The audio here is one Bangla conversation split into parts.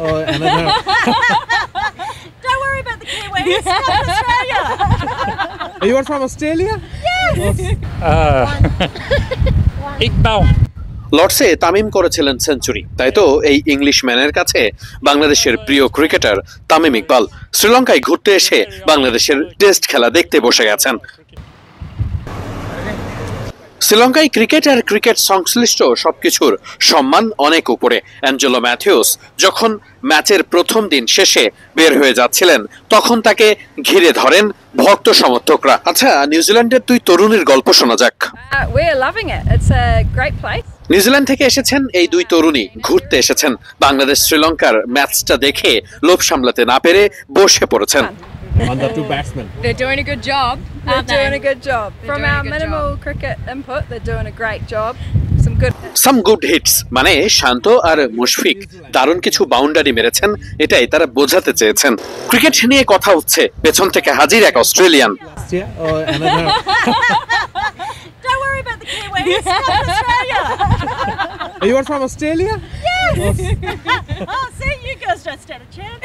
or another? Don't worry about the Kiwis. Come to Australia. You are from Australia? Yes. Iqbal. লর্ডসে Tamim করেছিলেন সেঞ্চুরি, তাই তো এই ইংলিশম্যানের কাছে বাংলাদেশের প্রিয় ক্রিকেটার তামিম ইকবাল শ্রীলঙ্কায় ঘুরতে এসে বাংলাদেশের টেস্ট খেলা দেখতে বসে গেছেন। শ্রীলঙ্কায় ক্রিকেট আর ক্রিকেট সংশ্লিষ্ট সবকিছুর সম্মান অনেক উপরে। অ্যাঞ্জেলো ম্যাথিউস যখন ম্যাচের প্রথম দিন শেষে বের হয়ে যাচ্ছিলেন তখন তাকে ঘিরে ধরেন ভক্ত সমর্থকরা। আচ্ছা, নিউজিল্যান্ডের দুই তরুণীর গল্প শোনা যাক। We're loving it. It's a great place. New Zealand থেকে এসেছেন এই দুই তরুণী, ঘুরতে এসেছেন। বাংলাদেশ শ্রীলঙ্কার ম্যাচটা দেখে লোভ সামলাতে না পেরে বসে পড়েছেন। On the two batsmen. They're doing a good job. They're doing a good job. They're From doing a our good minimal cricket input, they're doing a great job. Some good hits মানে শান্ত আর মুশফিক দারুণ কিছু বাউন্ডারি মেরেছেন, এটাই তারা বোঝাতে চেয়েছেন। ক্রিকেট নিয়ে কথা হচ্ছে, পেছন থেকে হাজির এক Australian. Yeah, or another. Don't worry about the Kiwis. Come to Australia. You are from Australia? Yes. Oh, see, you girls don't stand a chance.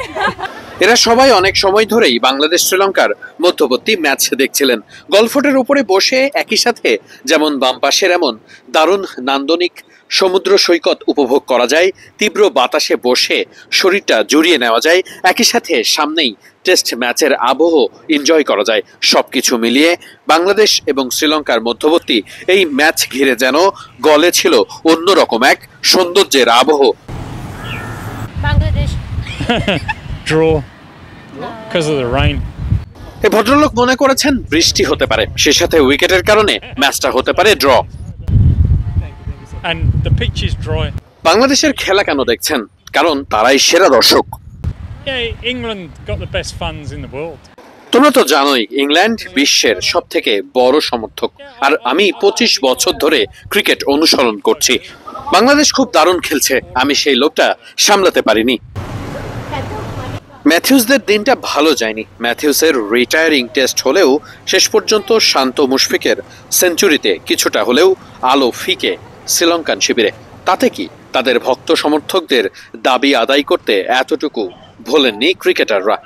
এরা সবাই অনেক সময় ধরেই বাংলাদেশ শ্রীলঙ্কার মধ্যবর্তী ম্যাচ দেখছিলেন। গলফোর্ডের উপরে বসে একই সাথে যেমন বাম পাশের এমন দারুণ নান্দনিক সমুদ্র সৈকত উপভোগ করা যায়, তীব্র বাতাসে বসে শরীরটা জড়িয়ে নেওয়া যায়, একই সাথে সামনেই টেস্ট ম্যাচের আবহ এনজয় করা যায়। সবকিছু মিলিয়ে বাংলাদেশ এবং শ্রীলঙ্কার মধ্যবর্তী এই ম্যাচ ঘিরে যেন গলে ছিল অন্যরকম এক সৌন্দর্যের আবহ। Bangladesh. Draw. Because of the rain. এই ভদ্রলোক মনে করেছেন বৃষ্টি হতে পারে, সে সাথে উইকেটের কারণে ম্যাচটা হতে পারে draw. And the pitch is dry. বাংলাদেশের খেলা কেন দেখছেন? কারণ তারাই সেরা দর্শক। Yeah, England got the best fans in the world. তোমরা তো জানোই ইংল্যান্ড বিশ্বের সব থেকে বড় সমর্থক, আর আমি 25 বছর ধরে ক্রিকেট অনুসরণ করছি। বাংলাদেশ খুব দারুণ খেলছে, আমি সেই লোকটা সামলাতে পারিনি। ম্যাথিউসদের দিনটা ভালো যায়নি। ম্যাথিউসের রিটায়ারিং টেস্ট হলেও শেষ পর্যন্ত শান্ত মুশফিকের সেঞ্চুরিতে কিছুটা হলেও আলো ফিকে শ্রীলঙ্কান শিবিরে। তাতে কি তাদের ভক্ত সমর্থকদের দাবি আদায় করতে এতটুকু ভোলেননি ক্রিকেটাররা।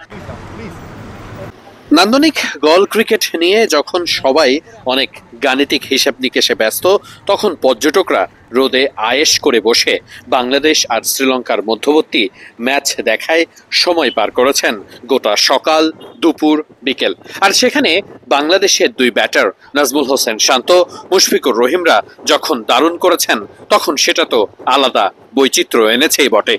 নান্দনিক গল ক্রিকেট নিয়ে যখন সবাই অনেক গাণিতিক হিসাব নিকেশে ব্যস্ত, তখন পর্যটকরা রোদে আয়েশ করে বসে বাংলাদেশ আর শ্রীলঙ্কার মধ্যবর্তী ম্যাচ দেখায় সময় পার করেছেন গোটা সকাল, দুপুর, বিকেল। আর সেখানে বাংলাদেশের দুই ব্যাটার নাজমুল হোসেন শান্ত, মুশফিকুর রহিমরা যখন দারুণ করেছেন, তখন সেটা তো আলাদা বৈচিত্র্য এনেছেই বটে।